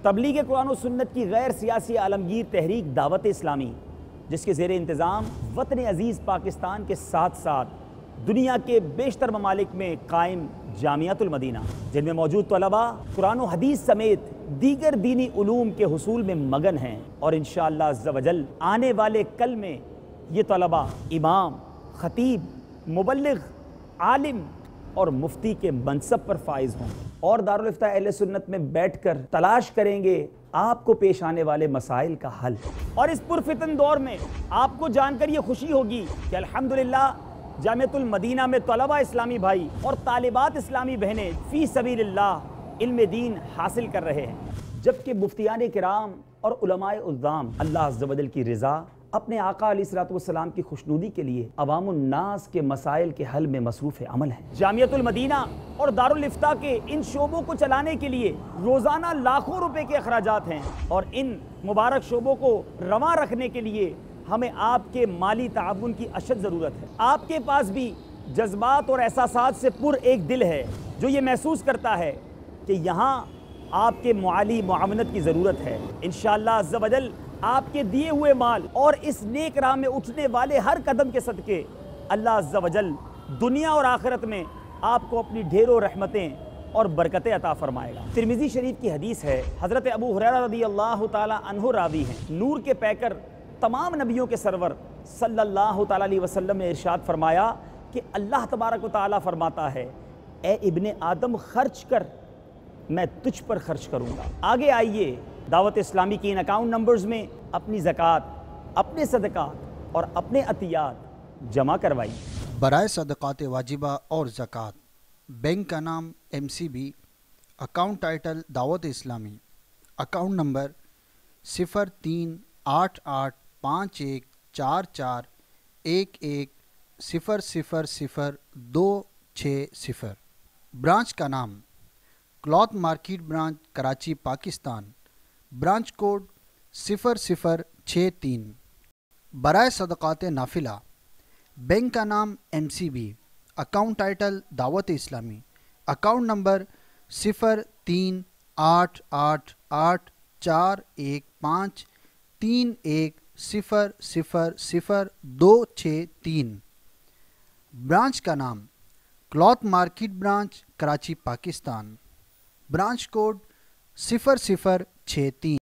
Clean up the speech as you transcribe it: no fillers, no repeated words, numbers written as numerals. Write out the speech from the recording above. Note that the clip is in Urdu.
تبلیغ قرآن و سنت کی غیر سیاسی عالمگیر تحریک دعوت اسلامی، جس کے زیر انتظام وطن عزیز پاکستان کے ساتھ ساتھ دنیا کے بیشتر ممالک میں قائم جامعۃ المدینہ، جن میں موجود طلباء قرآن و حدیث سمیت دیگر دینی علوم کے حصول میں مگن ہیں، اور انشاءاللہ عز و جل آنے والے کل میں یہ طلباء امام، خطیب، مبلغ، عالم اور مفتی کے منصب پر فائز ہوں، اور دارالفتہ اہل سنت میں بیٹھ کر تلاش کریں گے آپ کو پیش آنے والے مسائل کا حل۔ اور اس پرفتن دور میں آپ کو جان کر یہ خوشی ہوگی کہ الحمدللہ جامعۃ المدینہ میں طلبہ اسلامی بھائی اور طالبات اسلامی بہنیں فی سبیل اللہ علم دین حاصل کر رہے ہیں، جبکہ مفتیان کرام اور علماء عظام اللہ عز و جل کی رضا، اپنے آقا علیہ الصلوۃ والسلام کی خوشنودی کے لیے عوام الناس کے مسائل کے حل میں مصروف عمل ہیں۔ جامعۃ المدینہ اور دارالفتہ کے ان شعبوں کو چلانے کے لیے روزانہ لاکھوں روپے کے اخراجات ہیں، اور ان مبارک شعبوں کو رواں رکھنے کے لیے ہمیں آپ کے مالی تعاون کی اشد ضرورت ہے۔ آپ کے پاس بھی جذبات اور احساسات سے پر ایک دل ہے جو یہ محسوس کرتا ہے کہ یہاں آپ کے معالی معاونت کی ضرورت ہے۔ انشاءاللہ عز و جل آپ کے دیے ہوئے مال اور اس نیک راہ میں اٹھنے والے ہر قدم کے صدقے اللہ عز و جل دنیا اور آخرت میں آپ کو اپنی ڈھیروں رحمتیں اور برکتیں عطا فرمائے گا۔ ترمذی شریف کی حدیث ہے، حضرت ابو ہریرہ رضی اللہ تعالی عنہ راوی ہیں، نور کے پیکر تمام نبیوں کے سرور صلی اللہ تعالی علیہ وسلم نے ارشاد فرمایا کہ اللہ تبارک و تعالی فرماتا ہے، اے ابن آدم خرچ کر، میں تجھ پر خرچ کروں گا۔ آگے آئیے دعوت اسلامی کی ان اکاؤنٹ نمبرز میں اپنی زکوٰۃ، اپنے صدقات اور اپنے عطیات جمع کروائی۔ برائے صدقات واجبہ اور زکوٰۃ، بینک کا نام MCB، اکاؤنٹ ٹائٹل دعوت اسلامی، اکاؤنٹ نمبر 03885441100026، برانچ کا نام cloth market branch Karachi Pakistan, branch code 0063۔ برائے صدقات نافلہ، بینک کا نام MCB، اکاؤنٹ ٹائٹل دعوت اسلامی، اکاؤنٹ نمبر 03884131000263، برانچ کا نام cloth market branch Karachi Pakistan, branch code 0063۔